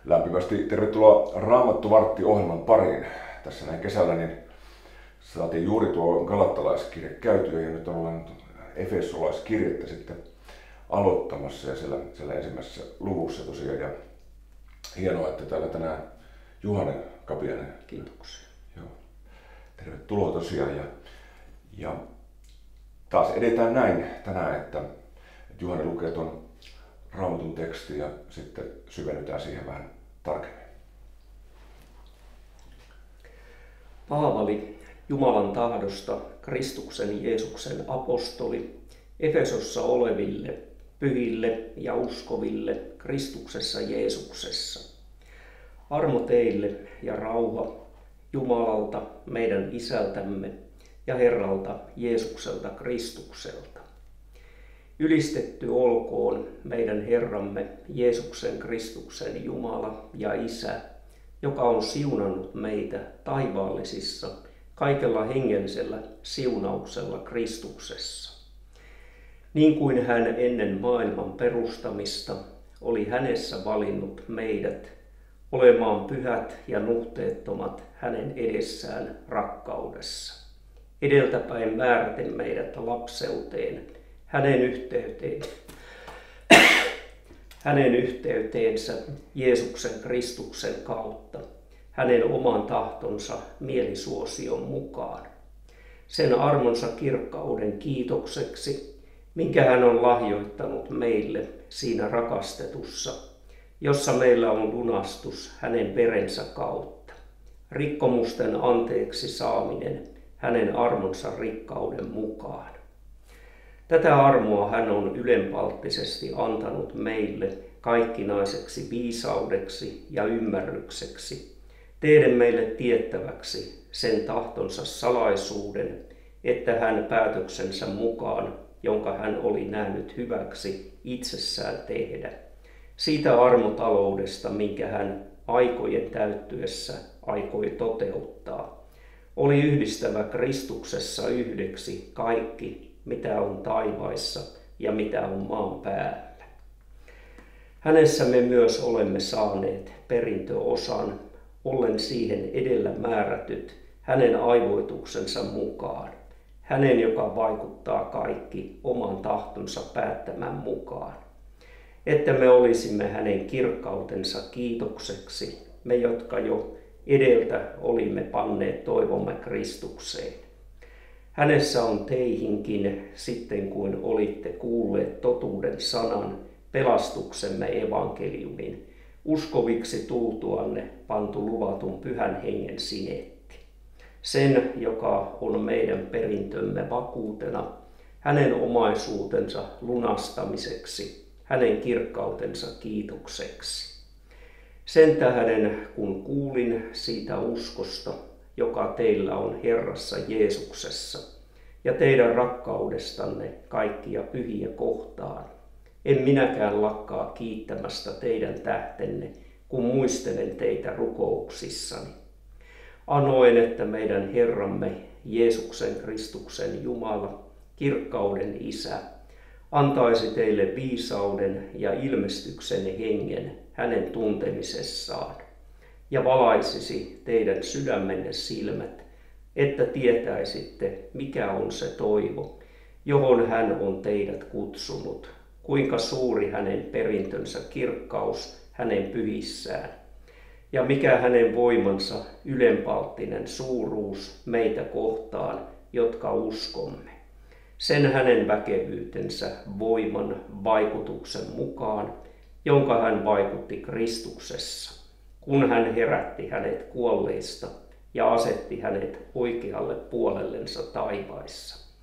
Lämpimästi tervetuloa Raamattu-vartti-ohjelman pariin. Tässä näin kesällä niin saatiin juuri tuo galattalaiskirje käytyä ja nyt ollaan efesolaiskirjettä sitten aloittamassa ja siellä ensimmäisessä luvussa tosiaan. Ja hienoa, että täällä tänään Juhane Kapiainen. Kiitoksia. Joo. Tervetuloa tosiaan ja taas edetään näin tänään, että Juhane lukee tuon Raamatun tekstin ja sitten syvennytään siihen vähän tarkemmin. Paavali, Jumalan tahdosta Kristuksen Jeesuksen apostoli, Efesossa oleville, pyhille ja uskoville Kristuksessa Jeesuksessa. Armo teille ja rauha Jumalalta, meidän Isältämme ja Herralta Jeesukselta Kristukselta. Ylistetty olkoon meidän Herramme Jeesuksen Kristuksen Jumala ja Isä, joka on siunannut meitä taivaallisissa kaikella hengellisellä siunauksella Kristuksessa. Niin kuin hän ennen maailman perustamista oli hänessä valinnut meidät olemaan pyhät ja nuhteettomat hänen edessään rakkaudessa. Edeltäpäin määräten meidät lapseuteen, hänen yhteyteensä Jeesuksen Kristuksen kautta, hänen oman tahtonsa mielisuosion mukaan. Sen armonsa kirkkauden kiitokseksi, minkä hän on lahjoittanut meille siinä rakastetussa, jossa meillä on lunastus hänen verensä kautta. Rikkomusten anteeksi saaminen hänen armonsa rikkauden mukaan. Tätä armoa hän on ylenpalttisesti antanut meille kaikkinaiseksi viisaudeksi ja ymmärrykseksi, tehdä meille tiettäväksi sen tahtonsa salaisuuden, että hän päätöksensä mukaan, jonka hän oli nähnyt hyväksi itsessään tehdä, siitä armotaloudesta, minkä hän aikojen täyttyessä aikoi toteuttaa, oli yhdistävä Kristuksessa yhdeksi kaikki, mitä on taivaissa ja mitä on maan päällä. Hänessä me myös olemme saaneet perintöosan, ollen siihen edellä määrätyt hänen aivoituksensa mukaan, hänen, joka vaikuttaa kaikki oman tahtonsa päättämän mukaan, että me olisimme hänen kirkkautensa kiitokseksi, me jotka jo edeltä olimme panneet toivomme Kristukseen. Hänessä on teihinkin, sitten kuin olitte kuulleet totuuden sanan, pelastuksemme evankeliumin, uskoviksi tultuanne pantu luvatun pyhän hengen sinetti. Sen, joka on meidän perintömme vakuutena, hänen omaisuutensa lunastamiseksi, hänen kirkkautensa kiitokseksi. Sen tähden, kun kuulin siitä uskosta, joka teillä on Herrassa Jeesuksessa, ja teidän rakkaudestanne kaikkia pyhiä kohtaan, en minäkään lakkaa kiittämästä teidän tähtenne, kun muistelen teitä rukouksissani. Anoen, että meidän Herramme Jeesuksen Kristuksen Jumala, kirkkauden Isä, antaisi teille viisauden ja ilmestyksen hengen hänen tuntemisessaan, ja valaisisi teidän sydämenne silmät, että tietäisitte, mikä on se toivo, johon hän on teidät kutsunut, kuinka suuri hänen perintönsä kirkkaus hänen pyhissään, ja mikä hänen voimansa ylenpalttinen suuruus meitä kohtaan, jotka uskomme. Sen hänen väkevyytensä voiman vaikutuksen mukaan, jonka hän vaikutti Kristuksessa, kun hän herätti hänet kuolleista ja asetti hänet oikealle puolellensa taivaissa,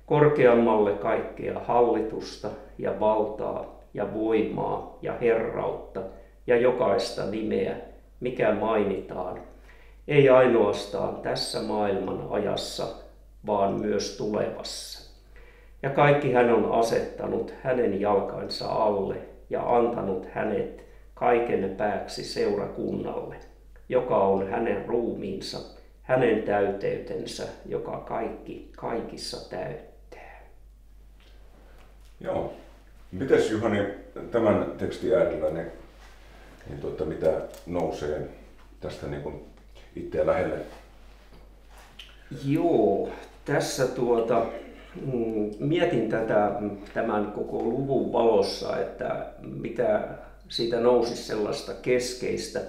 korkeammalle kaikkea hallitusta ja valtaa ja voimaa ja herrautta ja jokaista nimeä, mikä mainitaan, ei ainoastaan tässä maailman ajassa, vaan myös tulevassa. Ja kaikki hän on asettanut hänen jalkansa alle ja antanut hänet kaiken pääksi seurakunnalle, joka on hänen ruumiinsa, hänen täyteytensä, joka kaikki kaikissa täyttää. Joo. Mites Juhani tämän tekstin äärellä, niin Niin mitä nousee tästä niin kuin itseä lähelle? Joo, tässä mietin tätä tämän koko luvun valossa, että mitä siitä nousisi sellaista keskeistä.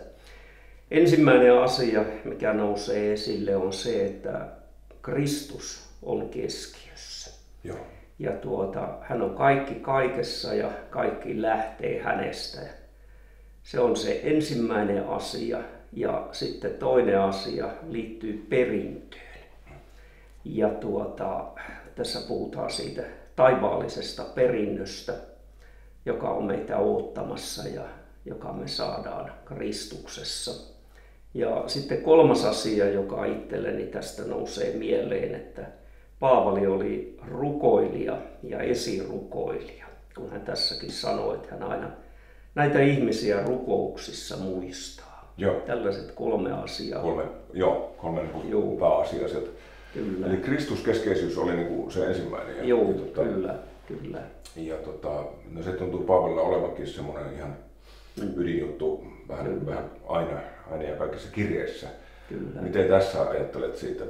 Ensimmäinen asia, mikä nousee esille, on se, että Kristus on keskiössä. Joo. Ja hän on kaikki kaikessa ja kaikki lähtee hänestä. Se on se ensimmäinen asia. Ja sitten toinen asia liittyy perintöön. Ja tässä puhutaan siitä taivaallisesta perinnöstä, joka on meitä odottamassa ja joka me saadaan Kristuksessa. Ja sitten kolmas asia, joka itselleni tästä nousee mieleen, että Paavali oli rukoilija ja esirukoilija, kun hän tässäkin sanoi, että hän aina näitä ihmisiä rukouksissa muistaa. Joo. Tällaiset kolme asiaa. Kolme pääasiaa sieltä. Kyllä. Eli Kristuskeskeisyys oli niin kuin se ensimmäinen. Joo, kyllä. Ja no se tuntuu Paavalilla olevankin semmoinen ihan ydinjuttu vähän aina ja kaikissa kirjeissä. Kyllä. Miten tässä ajattelet siitä,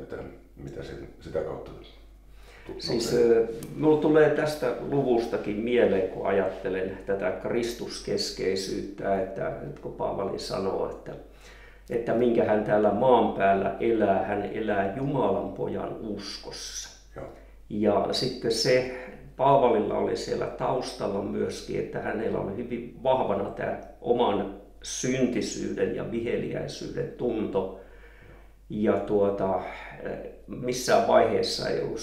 mitä sitä kautta Siis minulla tulee tästä luvustakin mieleen, kun ajattelen tätä Kristuskeskeisyyttä, että kun Paavali sanoo, että minkä hän täällä maan päällä elää, hän elää Jumalan pojan uskossa. Joo. Ja sitten se Paavalilla oli siellä taustalla myöskin, että hänellä oli hyvin vahvana tämä oman syntisyyden ja viheliäisyyden tunto. Ja missään vaiheessa ei ollut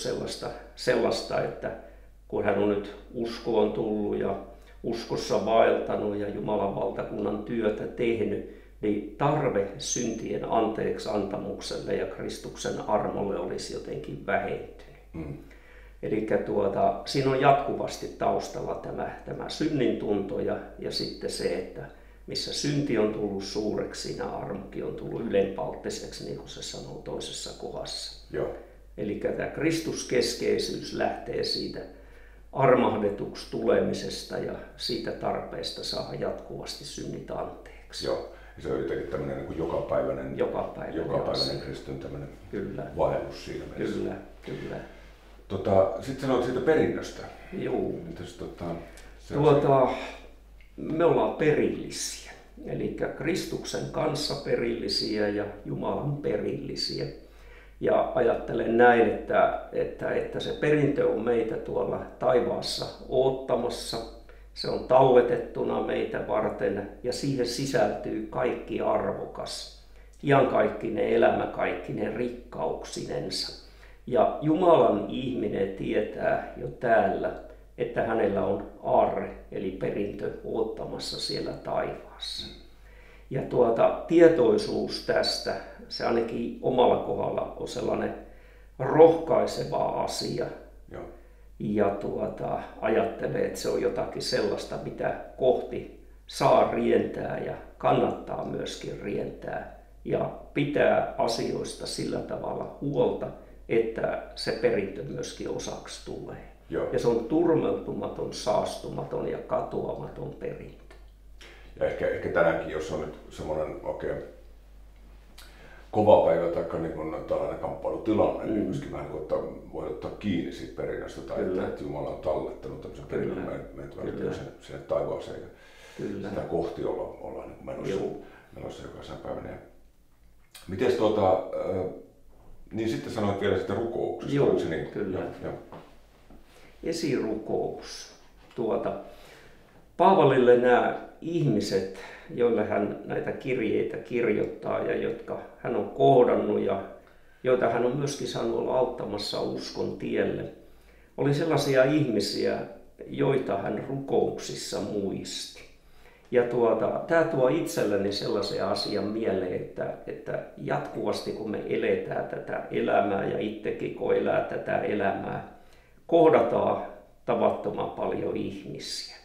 sellaista, että kun hän on nyt uskoon tullut ja uskossa vaeltanut ja Jumalan valtakunnan työtä tehnyt, niin tarve syntien anteeksi antamukselle ja Kristuksen armolle olisi jotenkin vähentynyt. Eli siinä on jatkuvasti taustalla tämä synnin tunto ja sitten se, että missä synti on tullut suureksi, siinä armokin on tullut ylenpalttiseksi, niin kuin se sanoo toisessa kohdassa. Joo. Eli tämä Kristuskeskeisyys lähtee siitä armahdetuksi tulemisesta ja siitä tarpeesta saada jatkuvasti synnit anteeksi. Joo. Se on jotenkin tämmöinen niin kuin jokapäiväinen Kristin tämmöinen vaellus siinä mielessä. Kyllä. Sitten sanoit siitä perinnöstä. Joo. Mites, me ollaan perillisiä, eli Kristuksen kanssa perillisiä ja Jumalan perillisiä. Ja ajattelen näin, että se perintö on meitä tuolla taivaassa odottamassa. Se on talletettuna meitä varten ja siihen sisältyy kaikki arvokas. Iankaikkinen elämä kaikkinen rikkauksinensa. Ja Jumalan ihminen tietää jo täällä, että hänellä on aarre, eli perintö odottamassa siellä taivaassa. Ja tietoisuus tästä, se ainakin omalla kohdalla on sellainen rohkaiseva asia. Joo. Ja ajattelee, että se on jotakin sellaista, mitä kohti saa rientää ja kannattaa myöskin rientää. Ja pitää asioista sillä tavalla huolta, että se perintö myöskin osaksi tulee. Joo. Ja se on turmeltumaton, saastumaton ja katoamaton perintö. Ja ehkä tänäänkin, jos on nyt semmoinen kova päivä tai niin tällainen kamppailutilanne, niin myöskin vähän voi ottaa kiinni siitä perinnöstä tai että Jumala on tallettanut tämmöisen perinnön meitä sinne taivaaseen. Ja sitä kohti ollaan niin menossa jokaisena päivänä. Mites niin sitten sanoit vielä sitä rukouksesta. Joo, niin? kyllä. Joo. Esirukous. Paavalille nämä ihmiset, joille hän näitä kirjeitä kirjoittaa ja jotka hän on kohdannut ja joita hän on myöskin saanut olla auttamassa uskon tielle, oli sellaisia ihmisiä, joita hän rukouksissa muisti. Ja tämä tuo itselleni sellaisen asian mieleen, että jatkuvasti kun me eletään tätä elämää ja itsekin kun elää tätä elämää, kohdataan tavattoman paljon ihmisiä.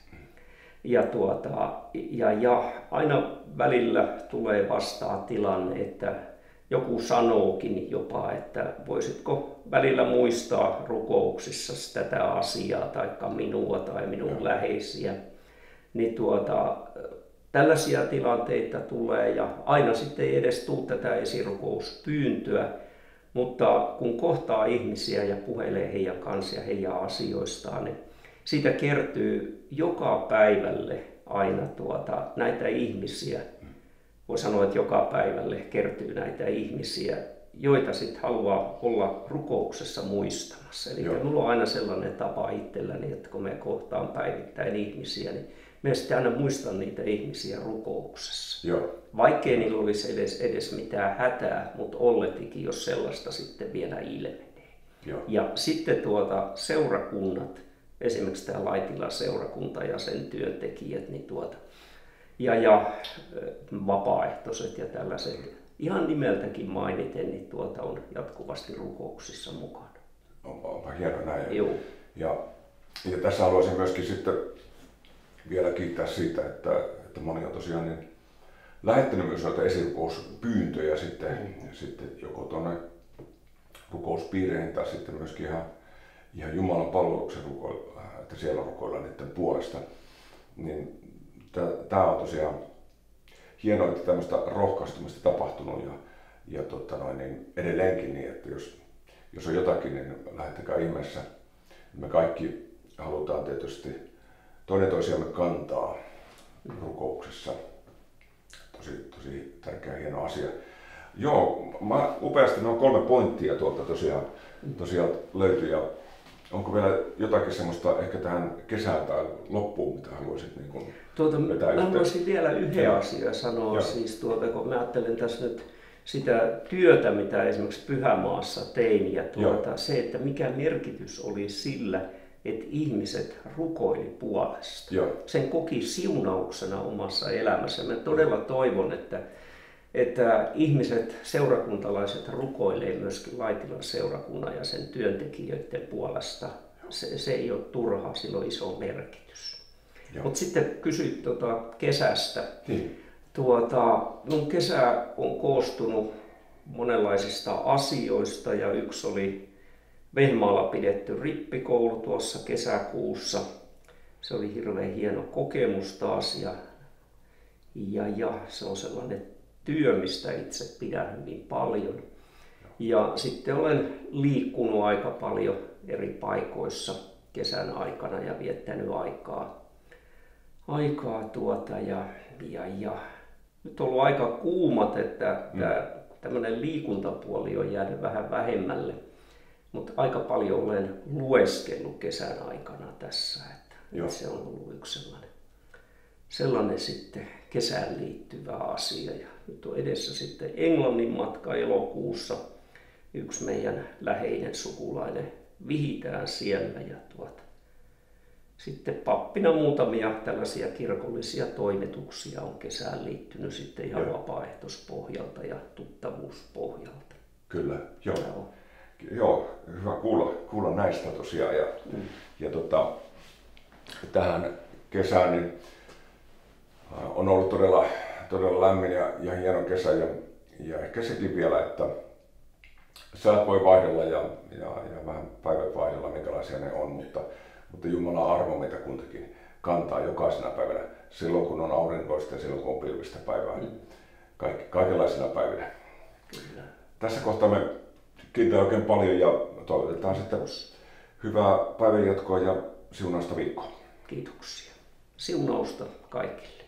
Ja aina välillä tulee vastaan tilanne, että joku sanookin jopa, että voisitko välillä muistaa rukouksissa tätä asiaa tai minua tai minun läheisiä. Niin tällaisia tilanteita tulee ja aina sitten ei edes tule tätä esirukouspyyntöä, mutta kun kohtaa ihmisiä ja puhelee heidän kanssa ja heidän asioistaan, niin siitä kertyy joka päivälle aina näitä ihmisiä. Voi sanoa, että joka päivälle kertyy näitä ihmisiä, joita sitten haluaa olla rukouksessa muistamassa. Eli minulla on aina sellainen tapa itselläni, että kun me kohtaan päivittäin ihmisiä, niin me sitten aina muistan niitä ihmisiä rukouksessa. Joo. Vaikkei niillä olisi edes mitään hätää, mutta olletikin, jos sellaista sitten vielä ilmenee. Joo. Ja sitten seurakunnat, esimerkiksi tämä Laitilan seurakunta ja sen työntekijät, niin ja vapaaehtoiset ja tällaiset, ihan nimeltäkin mainiten, niin on jatkuvasti rukouksissa mukana. Onpa hieno näin. Joo. Ja tässä haluaisin myöskin sitten vielä kiittää siitä, että moni on tosiaan niin lähettänyt myös noita esirukouspyyntöjä sitten joko tuonne rukouspiireihin tai sitten myöskin ihan Jumalan palveluksen että siellä rukoillaan niiden puolesta. Niin tämä on tosiaan hienoa, että tämmöistä rohkaistumista tapahtunut ja niin edelleenkin niin, että jos on jotakin, niin lähettäkää ihmeessä. Me kaikki halutaan tietysti toinen toisiamme kantaa rukouksessa. Tosi tärkeä, hieno asia. Joo, upeasti nuo 3 pointtia tuolta tosiaan löytyi. Ja onko vielä jotakin semmoista ehkä tähän kesään tai loppuun, mitä haluaisit niin vetää yhteen? Mä haluaisin vielä yhden asian sanoa. Siis kun mä ajattelen tässä nyt sitä työtä, mitä esimerkiksi Pyhämaassa tein ja se, että mikä merkitys oli sillä, että ihmiset rukoili puolesta. Joo. Sen koki siunauksena omassa elämässä. Mä todella toivon, että ihmiset, seurakuntalaiset rukoilee myöskin Laitilan seurakunnan ja sen työntekijöiden puolesta. Se ei ole turhaa, sillä on iso merkitys. Mutta sitten kysyt kesästä. Mun kesä on koostunut monenlaisista asioista ja yksi oli Vehmaalla pidetty rippikoulu tuossa kesäkuussa. Se oli hirveän hieno kokemus taas ja se on sellainen työ, mistä itse pidän hyvin paljon. Ja sitten olen liikkunut aika paljon eri paikoissa kesän aikana ja viettänyt aikaa ja nyt on ollut aika kuumat, että tämmöinen liikuntapuoli on jäänyt vähän vähemmälle. Mutta aika paljon olen lueskellut kesän aikana tässä, että se on ollut yksi sellainen sitten kesään liittyvä asia. Ja nyt on edessä sitten Englannin matka elokuussa. Yksi meidän läheinen sukulainen vihitään siellä ja sitten pappina muutamia tällaisia kirkollisia toimituksia on kesään liittynyt sitten ihan vapaaehtoispohjalta ja tuttavuuspohjalta. Kyllä, joo. Joo, hyvä kuulla näistä tosiaan. Ja tähän kesään niin on ollut todella lämmin ja hieno kesä ja ehkä sekin vielä, että säät voi vaihdella ja vähän päivät vaihdella, minkälaisia ne on, mutta Jumalan armo meitä kuitenkin kantaa jokaisena päivänä, silloin kun on aurinkoista ja silloin kun on pilvistä päivää, kaikenlaisina päivinä. Kyllä. Tässä kohtaa me kiitän oikein paljon ja toivotetaan sitten hyvää päivänjatkoa ja siunausta viikkoa. Kiitoksia. Siunausta kaikille.